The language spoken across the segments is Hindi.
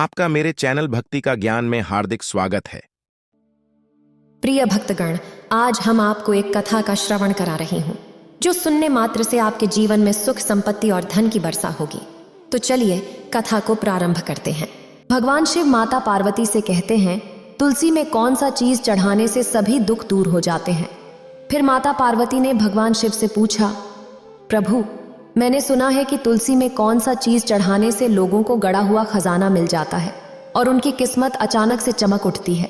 आपका मेरे चैनल भक्ति का ज्ञान में हार्दिक स्वागत है। प्रिय भक्तगण, आज हम आपको एक कथा का श्रवण करा रही हूँ जो सुनने मात्र से आपके जीवन में सुख, संपत्ति और धन की वर्षा होगी। तो चलिए कथा को प्रारंभ करते हैं। भगवान शिव माता पार्वती से कहते हैं, तुलसी में कौन सा चीज चढ़ाने से सभी दुख दूर हो जाते हैं। फिर माता पार्वती ने भगवान शिव से पूछा, प्रभु, मैंने सुना है कि तुलसी में कौन सा चीज चढ़ाने से लोगों को गड़ा हुआ खजाना मिल जाता है और उनकी किस्मत अचानक से चमक उठती है।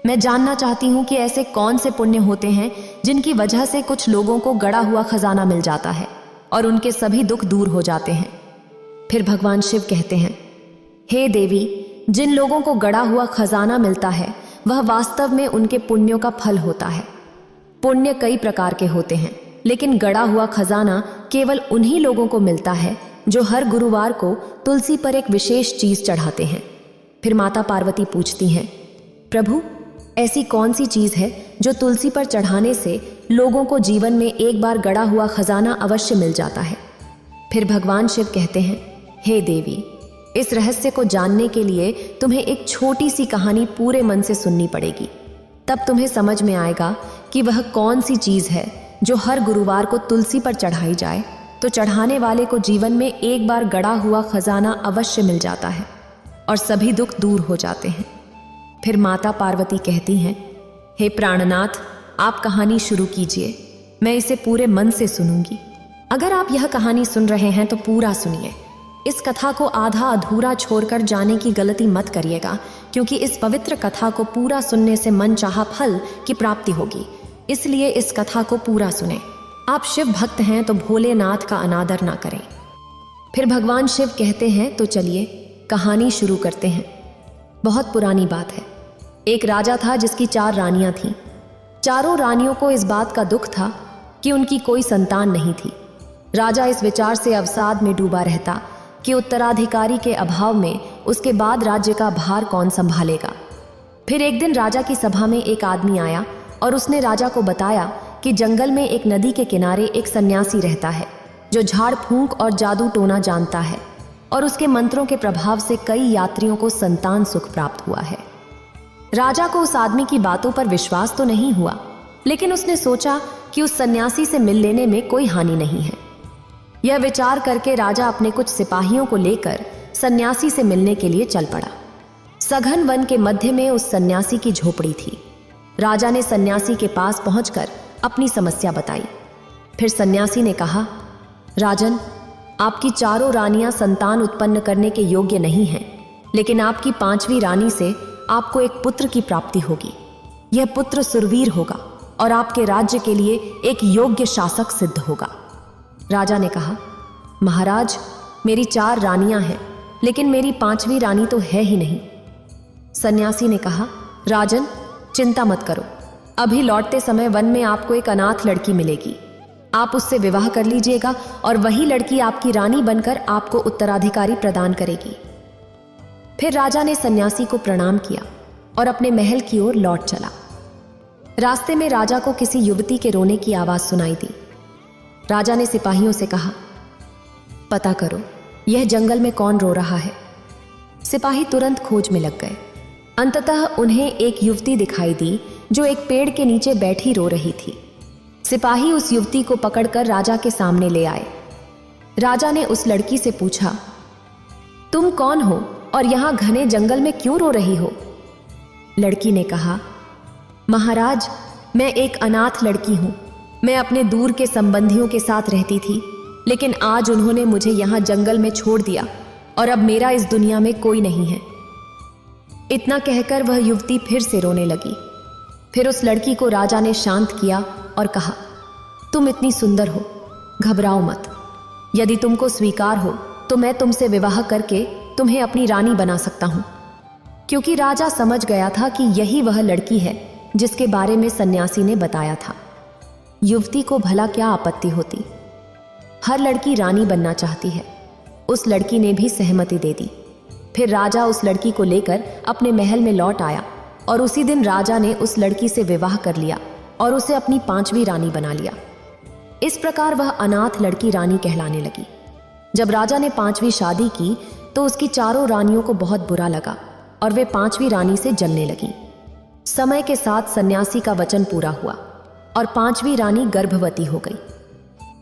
मैं जानना चाहती हूँ कि ऐसे कौन से पुण्य होते हैं जिनकी वजह से कुछ लोगों को गड़ा हुआ खजाना मिल जाता है और उनके सभी दुख दूर हो जाते हैं। फिर भगवान शिव कहते हैं, हे देवी, जिन लोगों को गड़ा हुआ खजाना मिलता है वह वास्तव में उनके पुण्यों का फल होता है। पुण्य कई प्रकार के होते हैं, लेकिन गड़ा हुआ खजाना केवल उन्हीं लोगों को मिलता है जो हर गुरुवार को तुलसी पर एक विशेष चीज चढ़ाते हैं। फिर माता पार्वती पूछती हैं, प्रभु, ऐसी कौन सी चीज है जो तुलसी पर चढ़ाने से लोगों को जीवन में एक बार गड़ा हुआ खजाना अवश्य मिल जाता है। फिर भगवान शिव कहते हैं, हे देवी, इस रहस्य को जानने के लिए तुम्हें एक छोटी सी कहानी पूरे मन से सुननी पड़ेगी। तब तुम्हें समझ में आएगा कि वह कौन सी चीज है जो हर गुरुवार को तुलसी पर चढ़ाई जाए तो चढ़ाने वाले को जीवन में एक बार गड़ा हुआ खजाना अवश्य मिल जाता है और सभी दुख दूर हो जाते हैं। फिर माता पार्वती कहती हैं, हे प्राणनाथ, आप कहानी शुरू कीजिए, मैं इसे पूरे मन से सुनूंगी। अगर आप यह कहानी सुन रहे हैं तो पूरा सुनिए। इस कथा को आधा अधूरा छोड़कर जाने की गलती मत करिएगा, क्योंकि इस पवित्र कथा को पूरा सुनने से मन चाहा फल की प्राप्ति होगी। इसलिए इस कथा को पूरा सुने। आप शिव भक्त हैं तो भोलेनाथ का अनादर ना करें। फिर भगवान शिव कहते हैं, तो चलिए कहानी शुरू करते हैं। बहुत पुरानी बात है। एक राजा था जिसकी 4 रानियां थीं। चारों रानियों को इस बात का दुख था कि उनकी कोई संतान नहीं थी। राजा इस विचार से अवसाद में डूबा रहता कि उत्तराधिकारी के अभाव में उसके बाद राज्य का भार कौन संभालेगा। फिर एक दिन राजा की सभा में एक आदमी आया और उसने राजा को बताया कि जंगल में एक नदी के किनारे एक सन्यासी रहता है जो झाड़ फूंक और जादू टोना जानता है और उसके मंत्रों के प्रभाव से कई यात्रियों को संतान सुख प्राप्त हुआ है। राजा को उस आदमी की बातों पर विश्वास तो नहीं हुआ, लेकिन उसने सोचा कि उस सन्यासी से मिल लेने में कोई हानि नहीं है। यह विचार करके राजा अपने कुछ सिपाहियों को लेकर सन्यासी से मिलने के लिए चल पड़ा। सघन वन के मध्य में उस सन्यासी की झोपड़ी थी। राजा ने सन्यासी के पास पहुंचकर अपनी समस्या बताई। फिर सन्यासी ने कहा, राजन, आपकी 4 रानियां संतान उत्पन्न करने के योग्य नहीं हैं, लेकिन आपकी 5वीं रानी से आपको एक पुत्र की प्राप्ति होगी। यह पुत्र सुरवीर होगा और आपके राज्य के लिए एक योग्य शासक सिद्ध होगा। राजा ने कहा, महाराज, मेरी 4 रानियां हैं, लेकिन मेरी 5वीं रानी तो है ही नहीं। सन्यासी ने कहा, राजन, चिंता मत करो, अभी लौटते समय वन में आपको एक अनाथ लड़की मिलेगी। आप उससे विवाह कर लीजिएगा और वही लड़की आपकी रानी बनकर आपको उत्तराधिकारी प्रदान करेगी। फिर राजा ने सन्यासी को प्रणाम किया और अपने महल की ओर लौट चला। रास्ते में राजा को किसी युवती के रोने की आवाज सुनाई दी। राजा ने सिपाहियों से कहा, पता करो यह जंगल में कौन रो रहा है। सिपाही तुरंत खोज में लग गए। अंततः उन्हें एक युवती दिखाई दी जो एक पेड़ के नीचे बैठी रो रही थी। सिपाही उस युवती को पकड़कर राजा के सामने ले आए। राजा ने उस लड़की से पूछा, तुम कौन हो और यहां घने जंगल में क्यों रो रही हो? लड़की ने कहा, महाराज, मैं एक अनाथ लड़की हूं। मैं अपने दूर के संबंधियों के साथ रहती थी, लेकिन आज उन्होंने मुझे यहां जंगल में छोड़ दिया और अब मेरा इस दुनिया में कोई नहीं है। इतना कहकर वह युवती फिर से रोने लगी। फिर उस लड़की को राजा ने शांत किया और कहा, तुम इतनी सुंदर हो, घबराओ मत। यदि तुमको स्वीकार हो तो मैं तुमसे विवाह करके तुम्हें अपनी रानी बना सकता हूं। क्योंकि राजा समझ गया था कि यही वह लड़की है जिसके बारे में सन्यासी ने बताया था। युवती को भला क्या आपत्ति होती? हर लड़की रानी बनना चाहती है। उस लड़की ने भी सहमति दे दी। फिर राजा उस लड़की को लेकर अपने महल में लौट आया और उसी दिन राजा ने उस लड़की से विवाह कर लिया और उसे अपनी 5वीं रानी बना लिया। इस प्रकार वह अनाथ लड़की रानी कहलाने लगी। जब राजा ने 5वीं शादी की तो उसकी चारों रानियों को बहुत बुरा लगा और वे 5वीं रानी से जलने लगीं। समय के साथ सन्यासी का वचन पूरा हुआ और 5वीं रानी गर्भवती हो गई।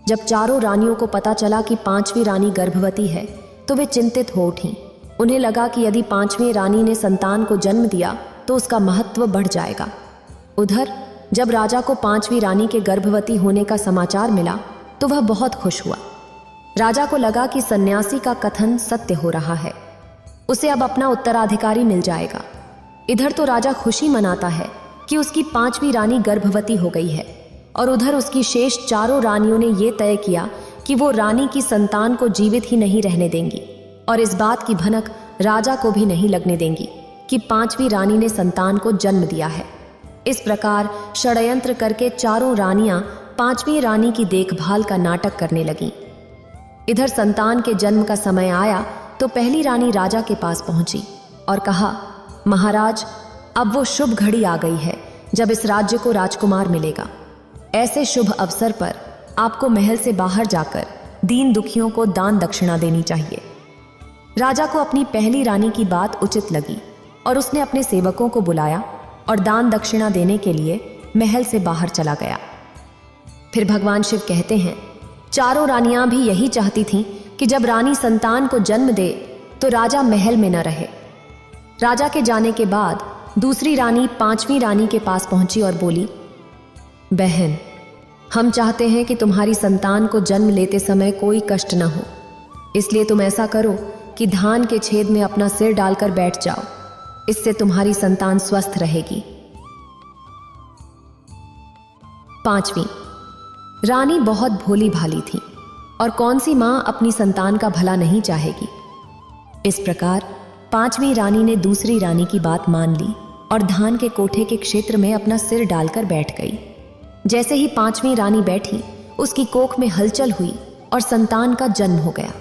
जब चारों रानियों को पता चला कि 5वीं रानी गर्भवती है तो वे चिंतित हो उठीं। उन्हें लगा कि यदि 5वीं रानी ने संतान को जन्म दिया तो उसका महत्व बढ़ जाएगा। उधर जब राजा को 5वीं रानी के गर्भवती होने का समाचार मिला तो वह बहुत खुश हुआ। राजा को लगा कि सन्यासी का कथन सत्य हो रहा है, उसे अब अपना उत्तराधिकारी मिल जाएगा। इधर तो राजा खुशी मनाता है कि उसकी 5वीं रानी गर्भवती हो गई है और उधर उसकी शेष चारों रानियों ने यह तय किया कि वो रानी की संतान को जीवित ही नहीं रहने देंगी और इस बात की भनक राजा को भी नहीं लगने देंगी कि 5वीं रानी ने संतान को जन्म दिया है। इस प्रकार षड्यंत्र करके चारों रानियां 5वीं रानी की देखभाल का नाटक करने लगीं। इधर संतान के जन्म का समय आया तो पहली रानी राजा के पास पहुंची और कहा, महाराज, अब वो शुभ घड़ी आ गई है जब इस राज्य को राजकुमार मिलेगा। ऐसे शुभ अवसर पर आपको महल से बाहर जाकर दीन दुखियों को दान दक्षिणा देनी चाहिए। राजा को अपनी पहली रानी की बात उचित लगी और उसने अपने सेवकों को बुलाया और दान दक्षिणा देने के लिए महल से बाहर चला गया। फिर भगवान शिव कहते हैं, चारों रानियां भी यही चाहती थीं कि जब रानी संतान को जन्म दे तो राजा महल में न रहे। राजा के जाने के बाद दूसरी रानी 5वीं रानी के पास पहुंची और बोली, बहन, हम चाहते हैं कि तुम्हारी संतान को जन्म लेते समय कोई कष्ट न हो, इसलिए तुम ऐसा करो कि धान के छेद में अपना सिर डालकर बैठ जाओ, इससे तुम्हारी संतान स्वस्थ रहेगी। 5वीं रानी बहुत भोली भाली थी और कौन सी मां अपनी संतान का भला नहीं चाहेगी। इस प्रकार 5वीं रानी ने दूसरी रानी की बात मान ली और धान के कोठे के क्षेत्र में अपना सिर डालकर बैठ गई। जैसे ही 5वीं रानी बैठी, उसकी कोख में हलचल हुई और संतान का जन्म हो गया।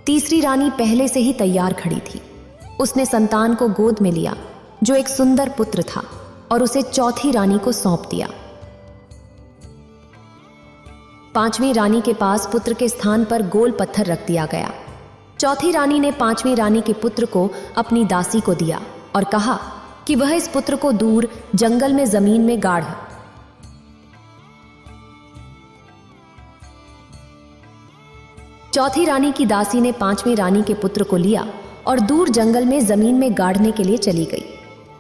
तीसरी रानी पहले से ही तैयार खड़ी थी। उसने संतान को गोद में लिया जो एक सुंदर पुत्र था और उसे चौथी रानी को सौंप दिया। 5वीं रानी के पास पुत्र के स्थान पर गोल पत्थर रख दिया गया। चौथी रानी ने 5वीं रानी के पुत्र को अपनी दासी को दिया और कहा कि वह इस पुत्र को दूर जंगल में जमीन में गाड़। चौथी रानी की दासी ने 5वीं रानी के पुत्र को लिया और दूर जंगल में जमीन में गाड़ने के लिए चली गई।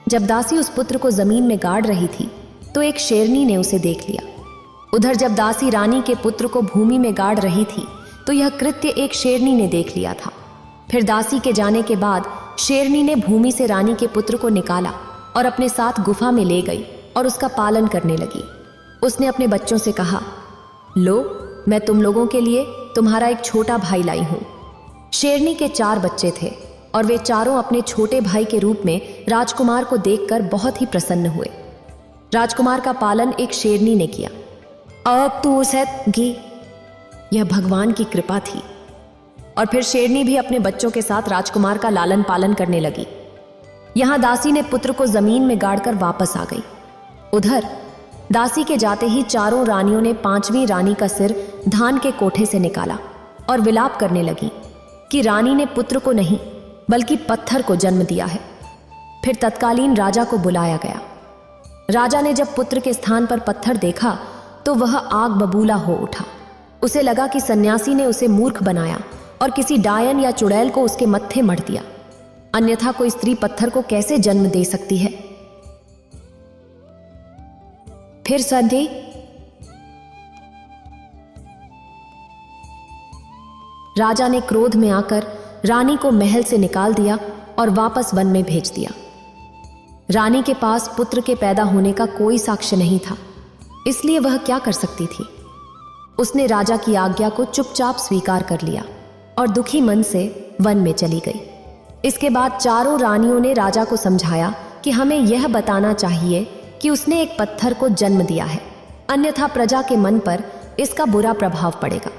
जब दासी उस पुत्र को जमीन में गाड़ रही थी तो एक शेरनी ने उसे देख लिया। उधर जब दासी रानी के पुत्र को भूमि में गाड़ रही थी तो यह कृत्य एक शेरनी ने देख लिया था। फिर दासी के जाने के बाद शेरनी ने भूमि से रानी के पुत्र को निकाला और अपने साथ गुफा में ले गई और उसका पालन करने लगी। उसने अपने बच्चों से कहा, लो, मैं तुम लोगों के लिए तुम्हारा एक छोटा भाई लाई हूं। शेरनी के 4 बच्चे थे और वे चारों अपने छोटे भाई के रूप में राजकुमार को देखकर बहुत ही प्रसन्न हुए। राजकुमार का पालन एक शेरनी ने किया। अब तू उसे घी, यह भगवान की कृपा थी। और फिर शेरनी भी अपने बच्चों के साथ राजकुमार का लालन पालन करने लगी। यहां दासी ने पुत्र को जमीन में गाड़कर वापस आ गई। उधर दासी के जाते ही चारों रानियों ने 5वीं रानी का सिर धान के कोठे से निकाला और विलाप करने लगी कि रानी ने पुत्र को नहीं बल्कि पत्थर को जन्म दिया है। फिर तत्कालीन राजा को बुलाया गया। राजा ने जब पुत्र के स्थान पर पत्थर देखा तो वह आग बबूला हो उठा। उसे लगा कि सन्यासी ने उसे मूर्ख बनाया और किसी डायन या चुड़ैल को उसके मत्थे मढ़ दिया, अन्यथा कोई स्त्री पत्थर को कैसे जन्म दे सकती है। फिर सदी राजा ने क्रोध में आकर रानी को महल से निकाल दिया और वापस वन में भेज दिया। रानी के पास पुत्र के पैदा होने का कोई साक्ष्य नहीं था, इसलिए वह क्या कर सकती थी। उसने राजा की आज्ञा को चुपचाप स्वीकार कर लिया और दुखी मन से वन में चली गई। इसके बाद चारों रानियों ने राजा को समझाया कि हमें यह बताना चाहिए कि उसने एक पत्थर को जन्म दिया है, अन्यथा प्रजा के मन पर इसका बुरा प्रभाव पड़ेगा।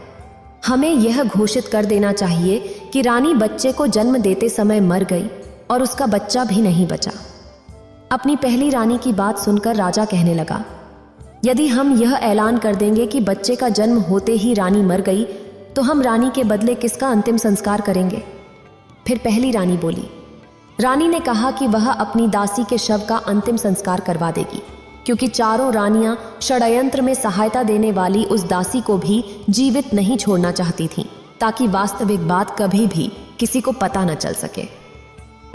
हमें यह घोषित कर देना चाहिए कि रानी बच्चे को जन्म देते समय मर गई और उसका बच्चा भी नहीं बचा। अपनी पहली रानी की बात सुनकर राजा कहने लगा, यदि हम यह ऐलान कर देंगे कि बच्चे का जन्म होते ही रानी मर गई तो हम रानी के बदले किसका अंतिम संस्कार करेंगे। फिर पहली रानी बोली। रानी ने कहा कि वह अपनी दासी के शव का अंतिम संस्कार करवा देगी, क्योंकि चारों रानियां षड्यंत्र में सहायता देने वाली उस दासी को भी जीवित नहीं छोड़ना चाहती थीं, ताकि वास्तविक बात कभी भी किसी को पता न चल सके।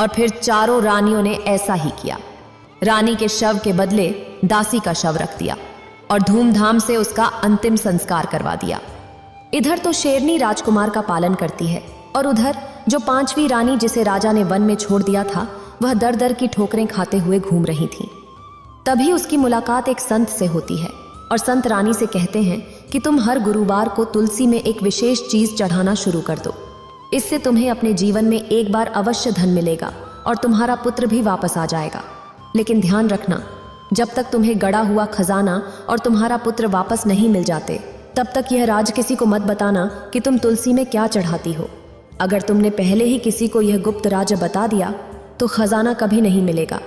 और फिर चारों रानियों ने ऐसा ही किया। रानी के शव के बदले दासी का शव रख दिया और धूमधाम से उसका अंतिम संस्कार करवा दिया। इधर तो शेरनी राजकुमार का पालन करती है और उधर जो पांचवी रानी जिसे राजा ने वन में छोड़ दिया था, वह दर दर की ठोकरें खाते हुए घूम रही थी। तभी उसकी मुलाकात एक संत से होती है और संत रानी से कहते हैं कि तुम हर गुरुवार को तुलसी में एक विशेष चीज चढ़ाना शुरू कर दो। इससे तुम्हें अपने जीवन में एक बार अवश्य धन मिलेगा और तुम्हारा पुत्र भी वापस आ जाएगा। लेकिन ध्यान रखना, जब तक तुम्हें गड़ा हुआ खजाना और तुम्हारा पुत्र वापस नहीं मिल जाते, तब तक यह राज किसी को मत बताना कि तुम तुलसी में क्या चढ़ाती हो। अगर तुमने पहले ही किसी को यह गुप्त राज बता दिया तो खजाना कभी नहीं मिलेगा।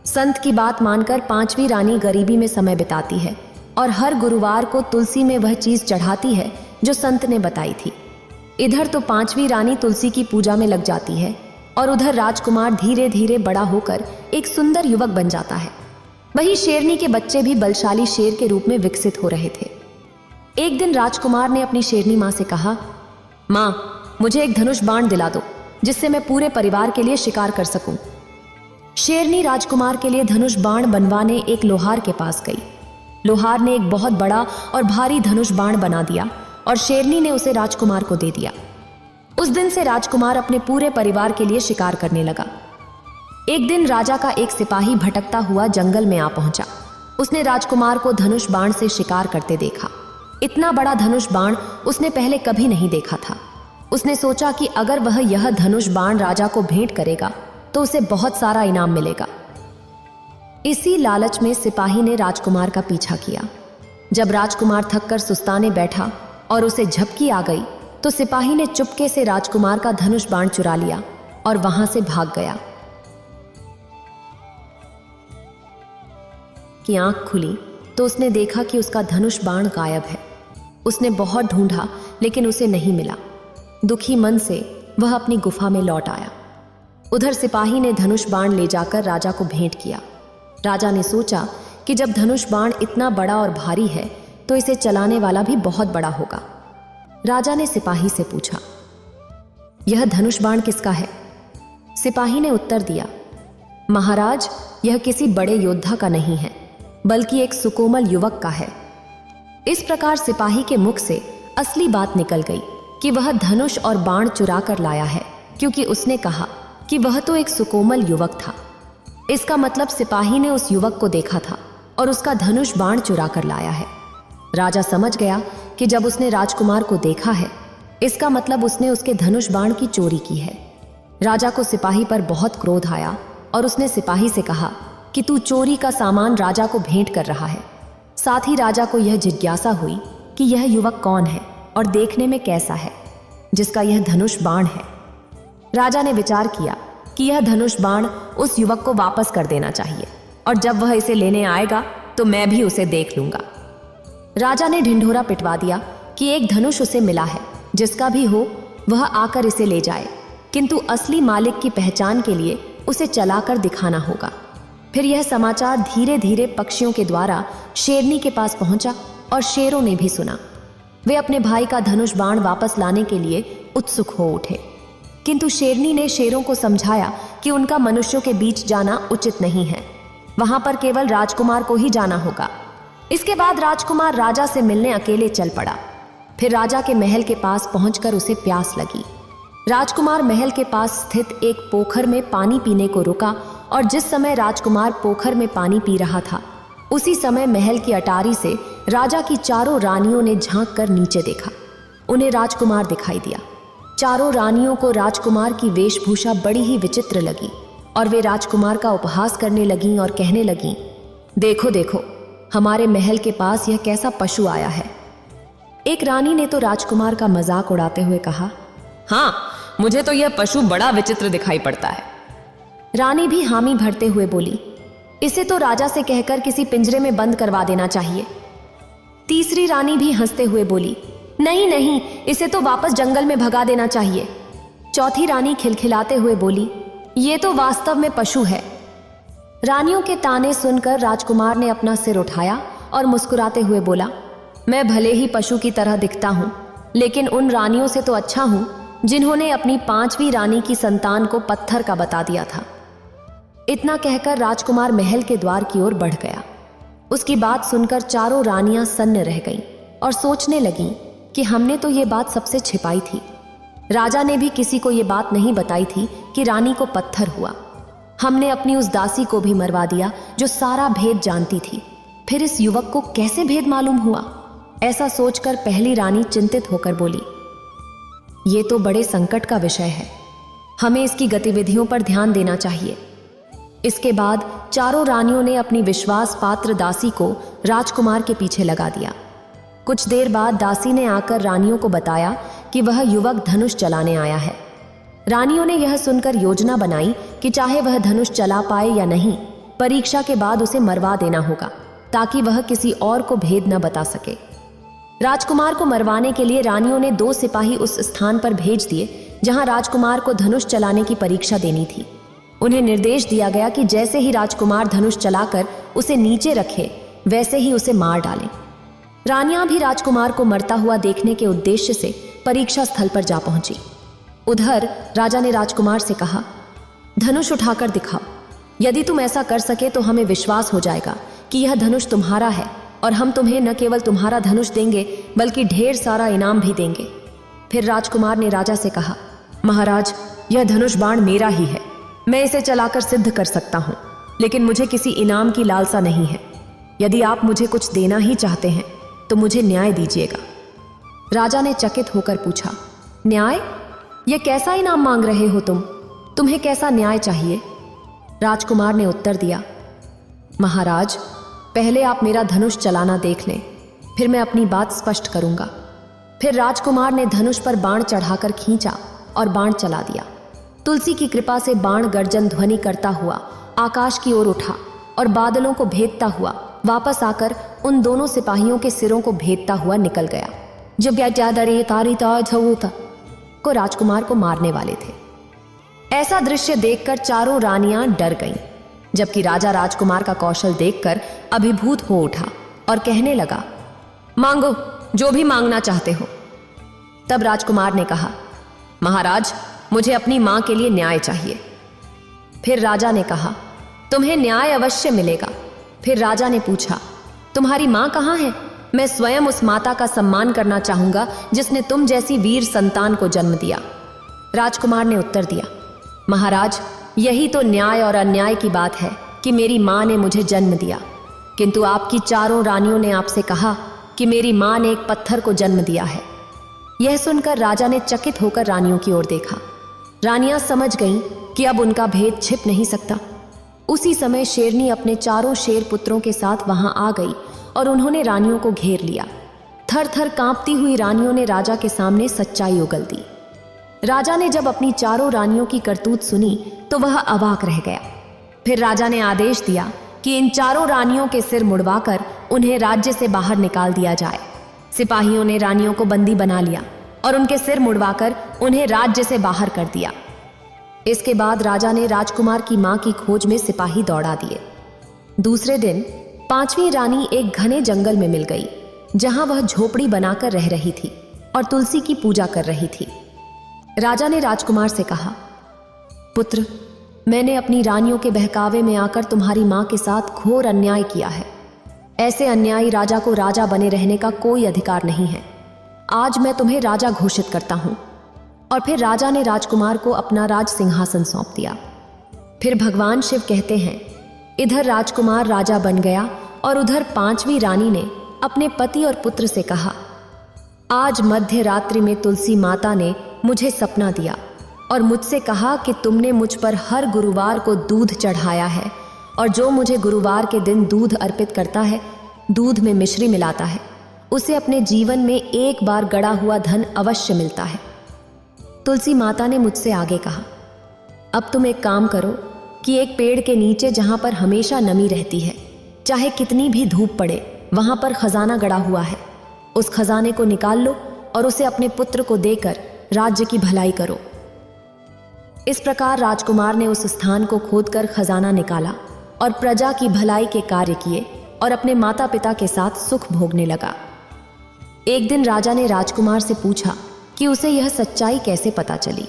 संत की बात मानकर पांचवी रानी गरीबी में समय बिताती है और हर गुरुवार को तुलसी में वह चीज चढ़ाती है जो संत ने बताई थी। इधर तो पांचवी रानी तुलसी की पूजा में लग जाती है और उधर राजकुमार धीरे धीरे बड़ा होकर एक सुंदर युवक बन जाता है। वहीं शेरनी के बच्चे भी बलशाली शेर के रूप में विकसित हो रहे थे। एक दिन राजकुमार ने अपनी शेरनी माँ से कहा, माँ, मुझे एक धनुष बाण दिला दो जिससे मैं पूरे परिवार के लिए शिकार कर सकूं। शेरनी राजकुमार के लिए धनुष बाण बनवाने एक लोहार के पास गई। लोहार ने एक बहुत बड़ा और भारी धनुष बाण बना दिया और शेरनी ने उसे राजकुमार को दे दिया। उस दिन से राजकुमार अपने पूरे परिवार के लिए शिकार करने लगा। एक दिन राजा का एक सिपाही भटकता हुआ जंगल में आ पहुंचा। उसने राजकुमार को धनुष बाण से शिकार करते देखा। इतना बड़ा धनुष बाण उसने पहले कभी नहीं देखा था। उसने सोचा कि अगर वह यह धनुष बाण राजा को भेंट करेगा तो उसे बहुत सारा इनाम मिलेगा। इसी लालच में सिपाही ने राजकुमार का पीछा किया। जब राजकुमार थककर सुस्ताने बैठा और उसे झपकी आ गई तो सिपाही ने चुपके से राजकुमार का धनुष बाण चुरा लिया और वहां से भाग गया। की आंख खुली तो उसने देखा कि उसका धनुष बाण गायब है। उसने बहुत ढूंढा लेकिन उसे नहीं मिला। दुखी मन से वह अपनी गुफा में लौट आया। उधर सिपाही ने धनुष बाण ले जाकर राजा को भेंट किया। राजा ने सोचा कि जब धनुष बाण इतना बड़ा और भारी है तो इसे चलाने वाला भी बहुत बड़ा होगा। राजा ने सिपाही से पूछा, यह धनुष बाण किसका है? सिपाही ने उत्तर दिया, महाराज, यह किसी बड़े योद्धा का नहीं है, बल्कि एक सुकोमल युवक का है। इस प्रकार सिपाही के मुख से असली बात निकल गई कि वह धनुष और बाण चुरा कर लाया है, क्योंकि उसने कहा कि वह तो एक सुकोमल युवक था। इसका मतलब सिपाही ने उस युवक को देखा था और उसका धनुष बाण चुरा कर लाया है। राजा समझ गया कि जब उसने राजकुमार को देखा है, इसका मतलब उसने उसके धनुष बाण की चोरी की है। राजा को सिपाही पर बहुत क्रोध आया और उसने सिपाही से कहा कि तू चोरी का सामान राजा को भेंट कर रहा है। साथ ही राजा को यह जिज्ञासा हुई कि यह युवक कौन है और देखने में कैसा है जिसका यह धनुष बाण है। राजा ने विचार किया कि यह धनुष बाण उस युवक को वापस कर देना चाहिए और जब वह इसे लेने आएगा तो मैं भी उसे देख लूंगा। राजा ने ढिंढोरा पिटवा दिया कि एक धनुष उसे मिला है, जिसका भी हो वह आकर इसे ले जाए, किंतु असली मालिक की पहचान के लिए उसे चलाकर दिखाना होगा। फिर यह समाचार धीरे धीरे पक्षियों के द्वारा शेरनी के पास पहुंचा और शेरों ने भी सुना। वे अपने भाई का धनुष बाण वापस लाने के लिए उत्सुक हो उठे, किंतु शेरनी ने शेरों को समझाया कि उनका मनुष्यों के बीच जाना उचित नहीं है। वहां पर केवल राजकुमार को ही जाना होगा। इसके बाद राजकुमार राजा से मिलने अकेले चल पड़ा। फिर राजा के महल के पास पहुंचकर उसे प्यास लगी। राजकुमार महल के पास स्थित एक पोखर में पानी पीने को रुका और जिस समय राजकुमार पोखर में पानी पी रहा था, उसी समय महल की अटारी से राजा की चारों रानियों ने झांक कर नीचे देखा। उन्हें राजकुमार दिखाई दिया। चारों रानियों को राजकुमार की वेशभूषा बड़ी ही विचित्र लगी और वे राजकुमार का उपहास करने लगीं और कहने लगीं, देखो देखो, हमारे महल के पास यह कैसा पशु आया है। एक रानी ने तो राजकुमार का मजाक उड़ाते हुए कहा, हाँ, मुझे तो यह पशु बड़ा विचित्र दिखाई पड़ता है। रानी भी हामी भरते हुए बोली, इसे तो राजा से कहकर किसी पिंजरे में बंद करवा देना चाहिए। तीसरी रानी भी हंसते हुए बोली, नहीं नहीं, इसे तो वापस जंगल में भगा देना चाहिए। चौथी रानी खिलखिलाते हुए बोली, ये तो वास्तव में पशु है। रानियों के ताने सुनकर राजकुमार ने अपना सिर उठाया और मुस्कुराते हुए बोला, मैं भले ही पशु की तरह दिखता हूं, लेकिन उन रानियों से तो अच्छा हूं जिन्होंने अपनी 5वीं रानी की संतान को पत्थर का बता दिया था। इतना कहकर राजकुमार महल के द्वार की ओर बढ़ गया। उसकी बात सुनकर चारों रानियां सन्न रह गईं और सोचने लगीं कि हमने तो ये बात सबसे छिपाई थी। राजा ने भी किसी को ये बात नहीं बताई थी कि रानी को पत्थर हुआ। हमने अपनी उस दासी को भी मरवा दिया जो सारा भेद जानती थी, फिर इस युवक को कैसे भेद मालूम हुआ? ऐसा सोचकर पहली रानी चिंतित होकर बोली, ये तो बड़े संकट का विषय है, हमें इसकी गतिविधियों पर ध्यान देना चाहिए। इसके बाद चारों रानियों ने अपनी विश्वास पात्र दासी को राजकुमार के पीछे लगा दिया। कुछ देर बाद दासी ने आकर रानियों को बताया कि वह युवक धनुष चलाने आया है। रानियों ने यह सुनकर योजना बनाई कि चाहे वह धनुष चला पाए या नहीं, परीक्षा के बाद उसे मरवा देना होगा ताकि वह किसी और को भेद न बता सके। राजकुमार को मरवाने के लिए रानियों ने 2 सिपाही उस स्थान पर भेज दिए जहां राजकुमार को धनुष चलाने की परीक्षा देनी थी। उन्हें निर्देश दिया गया कि जैसे ही राजकुमार धनुष चलाकर उसे नीचे रखे, वैसे ही उसे मार डालें। रानियां भी राजकुमार को मरता हुआ देखने के उद्देश्य से परीक्षा स्थल पर जा पहुंची। उधर राजा ने राजकुमार से कहा, धनुष उठाकर दिखाओ। यदि तुम ऐसा कर सके तो हमें विश्वास हो जाएगा कि यह धनुष तुम्हारा है और हम तुम्हें न केवल तुम्हारा धनुष देंगे बल्कि ढेर सारा इनाम भी देंगे। फिर राजकुमार ने राजा से कहा, महाराज, यह धनुष बाण मेरा ही है, मैं इसे चलाकर सिद्ध कर सकता हूं, लेकिन मुझे किसी इनाम की लालसा नहीं है। यदि आप मुझे कुछ देना ही चाहते हैं तो मुझे न्याय दीजिएगा। राजा ने चकित होकर पूछा, न्याय? यह कैसा इनाम मांग रहे हो तुम? तुम्हें कैसा न्याय चाहिए? राजकुमार ने उत्तर दिया, महाराज, पहले आप मेरा धनुष चलाना देख लें, फिर मैं अपनी बात स्पष्ट करूंगा। फिर राजकुमार ने धनुष पर बाण चढ़ाकर खींचा और बाण चला दिया। तुलसी की कृपा से बाण गर्जन ध्वनि करता हुआ आकाश की ओर उठा और बादलों को भेदता हुआ वापस आकर उन दोनों सिपाहियों के सिरों को भेदता हुआ निकल गया जब को राजकुमार को मारने वाले थे। ऐसा दृश्य देखकर चारों रानियां डर गईं, जबकि राजा राजकुमार का कौशल देखकर अभिभूत हो उठा और कहने लगा, मांगो जो भी मांगना चाहते हो। तब राजकुमार ने कहा, महाराज, मुझे अपनी मां के लिए न्याय चाहिए। फिर राजा ने कहा, तुम्हें न्याय अवश्य मिलेगा। फिर राजा ने पूछा, तुम्हारी मां कहां है? मैं स्वयं उस माता का सम्मान करना चाहूंगा जिसने तुम जैसी वीर संतान को जन्म दिया। राजकुमार ने उत्तर दिया, महाराज, यही तो न्याय और अन्याय की बात है कि मेरी मां ने मुझे जन्म दिया, किंतु आपकी चारों रानियों ने आपसे कहा कि मेरी मां ने एक पत्थर को जन्म दिया है। यह सुनकर राजा ने चकित होकर रानियों की ओर देखा। रानियां समझ गईं कि अब उनका भेद छिप नहीं सकता। उसी समय शेरनी अपने चारों शेर पुत्रों के साथ वहां आ गई और उन्होंने रानियों को घेर लिया। थर थर कांपती हुई रानियों ने राजा के सामने सच्चाई उगल दी। राजा ने जब अपनी चारों रानियों की करतूत सुनी तो वह अवाक रह गया। फिर राजा ने आदेश दिया कि इन चारों रानियों के सिर मुड़वाकर उन्हें राज्य से बाहर निकाल दिया जाए। सिपाहियों ने रानियों को बंदी बना लिया और उनके सिर मुड़वाकर उन्हें राज्य से बाहर कर दिया। इसके बाद राजा ने राजकुमार की मां की खोज में सिपाही दौड़ा दिए। दूसरे दिन 5वीं रानी एक घने जंगल में मिल गई, जहां वह झोपड़ी बनाकर रह रही थी और तुलसी की पूजा कर रही थी। राजा ने राजकुमार से कहा, पुत्र, मैंने अपनी रानियों के बहकावे में आकर तुम्हारी मां के साथ घोर अन्याय किया है। ऐसे अन्यायी राजा को राजा बने रहने का कोई अधिकार नहीं है। आज मैं तुम्हें राजा घोषित करता हूं। और फिर राजा ने राजकुमार को अपना राज सिंहासन सौंप दिया। फिर भगवान शिव कहते हैं, इधर राजकुमार राजा बन गया और उधर 5वीं रानी ने अपने पति और पुत्र से कहा, आज मध्य रात्रि में तुलसी माता ने मुझे सपना दिया और मुझसे कहा कि तुमने मुझ पर हर गुरुवार को दूध चढ़ाया है और जो मुझे गुरुवार के दिन दूध अर्पित करता है, दूध में मिश्री मिलाता है, उसे अपने जीवन में एक बार गड़ा हुआ धन अवश्य मिलता है। तुलसी माता ने मुझसे आगे कहा, अब तुम एक काम करो कि एक पेड़ के नीचे जहां पर हमेशा नमी रहती है, चाहे कितनी भी धूप पड़े, वहां पर खजाना गड़ा हुआ है। उस खजाने को निकाल लो और उसे अपने पुत्र को देकर राज्य की भलाई करो। इस प्रकार राजकुमार ने उस स्थान को खोदकर खजाना निकाला और प्रजा की भलाई के कार्य किए और अपने माता पिता के साथ सुख भोगने लगा। एक दिन राजा ने राजकुमार से पूछा कि उसे यह सच्चाई कैसे पता चली।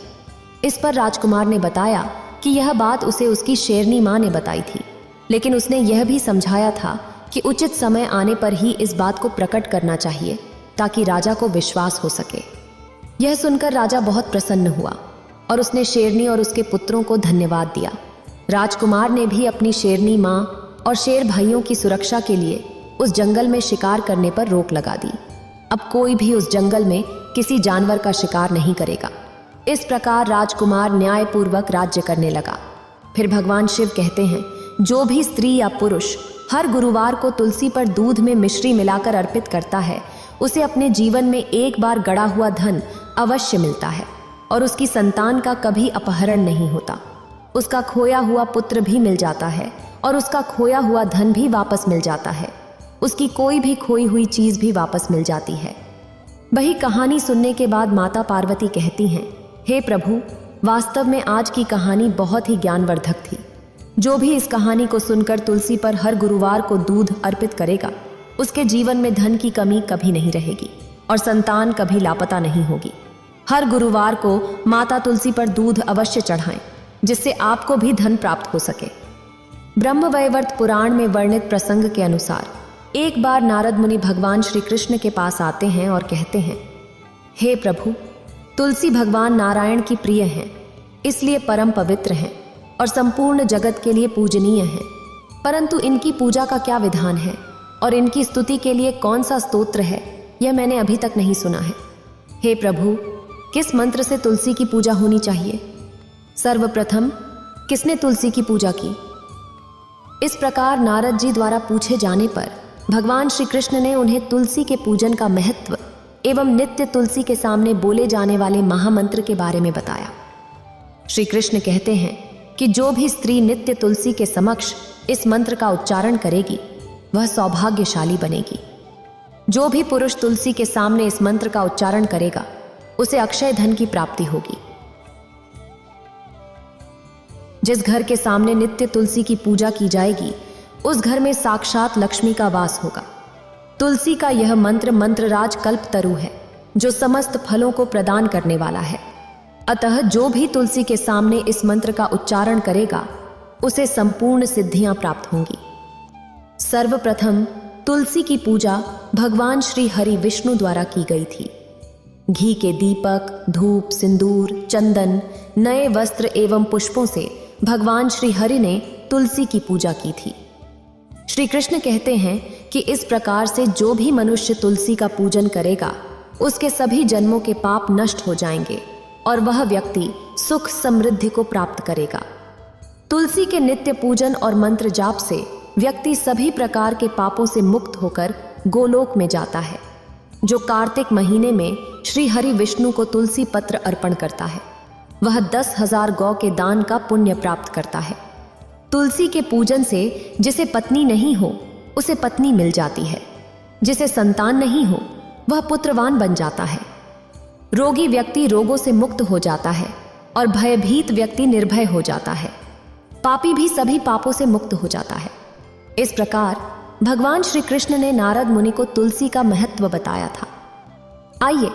इस पर राजकुमार ने बताया कि यह बात उसे उसकी शेरनी माँ ने बताई थी, लेकिन उसने यह भी समझाया था कि उचित समय आने पर ही इस बात को प्रकट करना चाहिए ताकि राजा को विश्वास हो सके। यह सुनकर राजा बहुत प्रसन्न हुआ और उसने शेरनी और उसके पुत्रों को धन्यवाद दिया। राजकुमार ने भी अपनी शेरनी माँ और शेर भाइयों की सुरक्षा के लिए उस जंगल में शिकार करने पर रोक लगा दी। अब कोई भी उस जंगल में किसी जानवर का शिकार नहीं करेगा। इस प्रकार राजकुमार न्यायपूर्वक राज्य करने लगा। फिर भगवान शिव कहते हैं, जो भी स्त्री या पुरुष हर गुरुवार को तुलसी पर दूध में मिश्री मिलाकर अर्पित करता है, उसे अपने जीवन में एक बार गड़ा हुआ धन अवश्य मिलता है और उसकी संतान का कभी अपहरण नहीं होता। उसका खोया हुआ पुत्र भी मिल जाता है और उसका खोया हुआ धन भी वापस मिल जाता है। उसकी कोई भी खोई हुई चीज भी वापस मिल जाती है। वही कहानी सुनने के बाद माता पार्वती कहती हैं, हे प्रभु, वास्तव में आज की कहानी बहुत ही ज्ञानवर्धक थी। जो भी इस कहानी को सुनकर तुलसी पर हर गुरुवार को दूध अर्पित करेगा, उसके जीवन में धन की कमी कभी नहीं रहेगी और संतान कभी लापता नहीं होगी। हर गुरुवार को माता तुलसी पर दूध अवश्य चढ़ाएं, जिससे आपको भी धन प्राप्त हो सके। ब्रह्मवैवर्त पुराण में वर्णित प्रसंग के अनुसार एक बार नारद मुनि भगवान श्री कृष्ण के पास आते हैं और कहते हैं, हे प्रभु, तुलसी भगवान नारायण की प्रिय हैं, इसलिए परम पवित्र हैं और संपूर्ण जगत के लिए पूजनीय हैं। परंतु इनकी पूजा का क्या विधान है और इनकी स्तुति के लिए कौन सा स्तोत्र है, यह मैंने अभी तक नहीं सुना है। हे प्रभु, किस मंत्र से तुलसी की पूजा होनी चाहिए? सर्वप्रथम किसने तुलसी की पूजा की? इस प्रकार नारद जी द्वारा पूछे जाने पर भगवान श्री कृष्ण ने उन्हें तुलसी के पूजन का महत्व एवं नित्य तुलसी के सामने बोले जाने वाले महामंत्र के बारे में बताया। श्री कृष्ण कहते हैं कि जो भी स्त्री नित्य तुलसी के समक्ष इस मंत्र का उच्चारण करेगी, वह सौभाग्यशाली बनेगी। जो भी पुरुष तुलसी के सामने इस मंत्र का उच्चारण करेगा, उसे अक्षय धन की प्राप्ति होगी। जिस घर के सामने नित्य तुलसी की पूजा की जाएगी, उस घर में साक्षात लक्ष्मी का वास होगा। तुलसी का यह मंत्र मंत्रराज कल्पतरु है, जो समस्त फलों को प्रदान करने वाला है। अतः जो भी तुलसी के सामने इस मंत्र का उच्चारण करेगा, उसे संपूर्ण सिद्धियां प्राप्त होंगी। सर्वप्रथम तुलसी की पूजा भगवान श्री हरि विष्णु द्वारा की गई थी। घी के दीपक, धूप, सिंदूर, चंदन, नए वस्त्र एवं पुष्पों से भगवान श्री हरि ने तुलसी की पूजा की थी। श्री कृष्ण कहते हैं कि इस प्रकार से जो भी मनुष्य तुलसी का पूजन करेगा, उसके सभी जन्मों के पाप नष्ट हो जाएंगे और वह व्यक्ति सुख समृद्धि को प्राप्त करेगा। तुलसी के नित्य पूजन और मंत्र जाप से व्यक्ति सभी प्रकार के पापों से मुक्त होकर गोलोक में जाता है। जो कार्तिक महीने में श्री हरि विष्णु को तुलसी पत्र अर्पण करता है, वह 10,000 गौ के दान का पुण्य प्राप्त करता है। तुलसी के पूजन से जिसे पत्नी नहीं हो, उसे पत्नी मिल जाती है। जिसे संतान नहीं हो, वह पुत्रवान बन जाता है। रोगी व्यक्ति रोगों से मुक्त हो जाता है और भयभीत व्यक्ति निर्भय हो जाता है। पापी भी सभी पापों से मुक्त हो जाता है। इस प्रकार भगवान श्री कृष्ण ने नारद मुनि को तुलसी का महत्व बताया था। आइए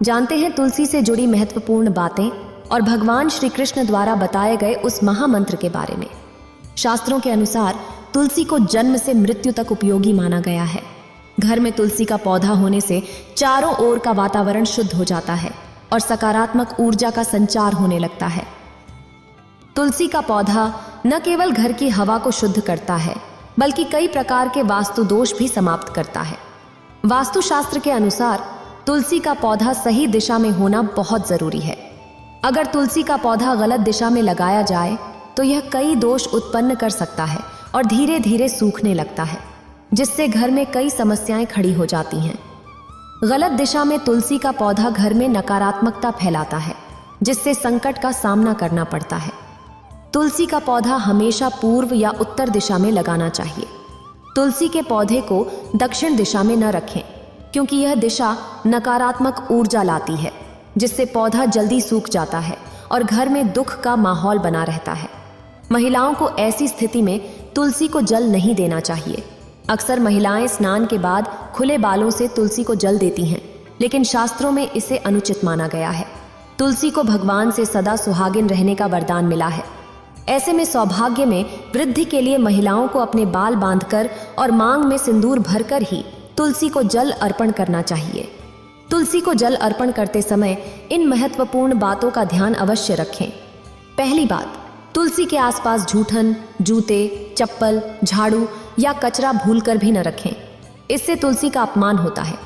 जानते हैं तुलसी से जुड़ी महत्वपूर्ण बातें और भगवान श्री कृष्ण द्वारा बताए गए उस महामंत्र के बारे में। शास्त्रों के अनुसार तुलसी को जन्म से मृत्यु तक उपयोगी माना गया है। घर में तुलसी का पौधा होने से चारों ओर का वातावरण शुद्ध हो जाता है और सकारात्मक ऊर्जा का संचार होने लगता है। तुलसी का पौधा न केवल घर की हवा को शुद्ध करता है, बल्कि कई प्रकार के वास्तु दोष भी समाप्त करता है। वास्तुशास्त्र के अनुसार तुलसी का पौधा सही दिशा में होना बहुत जरूरी है। अगर तुलसी का पौधा गलत दिशा में लगाया जाए तो यह कई दोष उत्पन्न कर सकता है और धीरे धीरे सूखने लगता है, जिससे घर में कई समस्याएं खड़ी हो जाती हैं। गलत दिशा में तुलसी का पौधा घर में नकारात्मकता फैलाता है, जिससे संकट का सामना करना पड़ता है। तुलसी का पौधा हमेशा पूर्व या उत्तर दिशा में लगाना चाहिए। तुलसी के पौधे को दक्षिण दिशा में न रखें, क्योंकि यह दिशा नकारात्मक ऊर्जा लाती है, जिससे पौधा जल्दी सूख जाता है और घर में दुख का माहौल बना रहता है। महिलाओं को ऐसी स्थिति में तुलसी को जल नहीं देना चाहिए। अक्सर महिलाएं स्नान के बाद खुले बालों से तुलसी को जल देती हैं, लेकिन शास्त्रों में इसे अनुचित माना गया है। तुलसी को भगवान से सदा सुहागिन रहने का वरदान मिला है। ऐसे में सौभाग्य में वृद्धि के लिए महिलाओं को अपने बाल बांधकर और मांग में सिंदूर भरकर ही तुलसी को जल अर्पण करना चाहिए। तुलसी को जल अर्पण करते समय इन महत्वपूर्ण बातों का ध्यान अवश्य रखें। पहली बात, तुलसी के आसपास जूठन, जूते, चप्पल, झाड़ू या कचरा भूलकर भी न रखें। इससे तुलसी का अपमान होता है।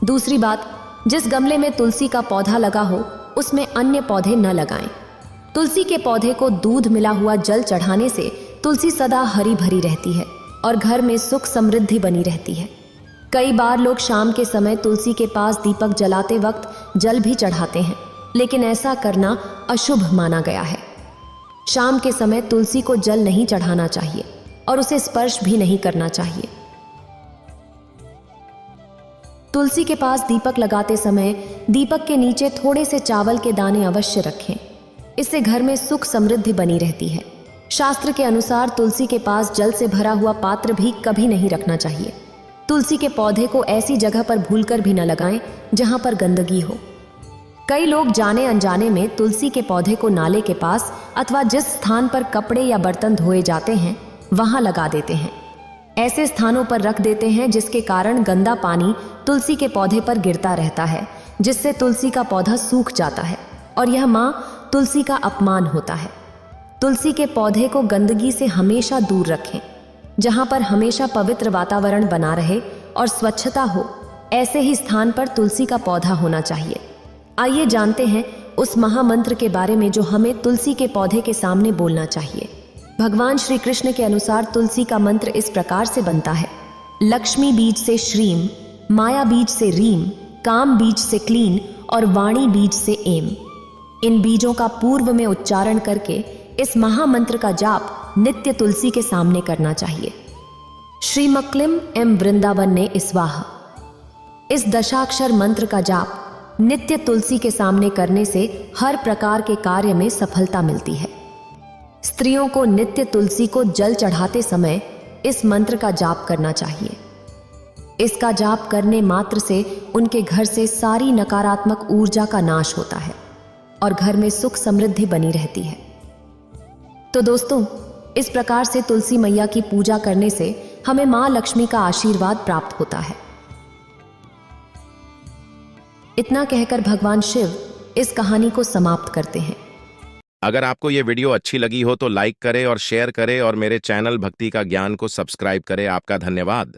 दूसरी बात, जिस गमले में तुलसी का पौधा लगा हो उसमें अन्य पौधे न लगाएं। तुलसी के पौधे को दूध मिला हुआ जल चढ़ाने से तुलसी सदा हरी भरी रहती है और घर में सुख समृद्धि बनी रहती है। कई बार लोग शाम के समय तुलसी के पास दीपक जलाते वक्त जल भी चढ़ाते हैं, लेकिन ऐसा करना अशुभ माना गया है। शाम के समय तुलसी को जल नहीं चढ़ाना चाहिए और उसे स्पर्श भी नहीं करना चाहिए। तुलसी के पास दीपक लगाते समय दीपक के नीचे थोड़े से चावल के दाने अवश्य रखें। इससे घर में सुख समृद्धि बनी रहती है। शास्त्र के अनुसार तुलसी के पास जल से भरा हुआ पात्र भी कभी नहीं रखना चाहिए। तुलसी के पौधे को ऐसी जगह पर भूलकर भी न लगाएं जहां पर गंदगी हो। कई लोग जाने अनजाने में तुलसी के पौधे को नाले के पास अथवा जिस स्थान पर कपड़े या बर्तन धोए जाते हैं वहां लगा देते हैं। ऐसे स्थानों पर रख देते हैं जिसके कारण गंदा पानी तुलसी के पौधे पर गिरता रहता है, जिससे तुलसी का पौधा सूख जाता है और यह माँ तुलसी का अपमान होता है। तुलसी के पौधे को गंदगी से हमेशा दूर रखें। जहां पर हमेशा पवित्र वातावरण बना रहे और स्वच्छता हो, ऐसे ही स्थान पर तुलसी का पौधा होना चाहिए। आइए जानते हैं उस महामंत्र के बारे में जो हमें तुलसी के पौधे के सामने बोलना चाहिए। भगवान श्री कृष्ण के अनुसार तुलसी का मंत्र इस प्रकार से बनता है। लक्ष्मी बीज से श्रीम, माया बीज से रीम, काम बीज से क्लीन और वाणी बीज से एम। इन बीजों का पूर्व में उच्चारण करके इस महामंत्र का जाप नित्य तुलसी के सामने करना चाहिए। श्रीमक्लिम एम वृंदावन ने स्वाहा। इस दशाक्षर मंत्र का जाप नित्य तुलसी के सामने करने से हर प्रकार के कार्य में सफलता मिलती है। स्त्रियों को नित्य तुलसी को जल चढ़ाते समय इस मंत्र का जाप करना चाहिए। इसका जाप करने मात्र से उनके घर से सारी नकारात्मक ऊर्जा का नाश होता है और घर में सुख समृद्धि बनी रहती है। तो दोस्तों, इस प्रकार से तुलसी मैया की पूजा करने से हमें मां लक्ष्मी का आशीर्वाद प्राप्त होता है। इतना कहकर भगवान शिव इस कहानी को समाप्त करते हैं। अगर आपको ये वीडियो अच्छी लगी हो तो लाइक करें और शेयर करें और मेरे चैनल भक्ति का ज्ञान को सब्सक्राइब करें। आपका धन्यवाद।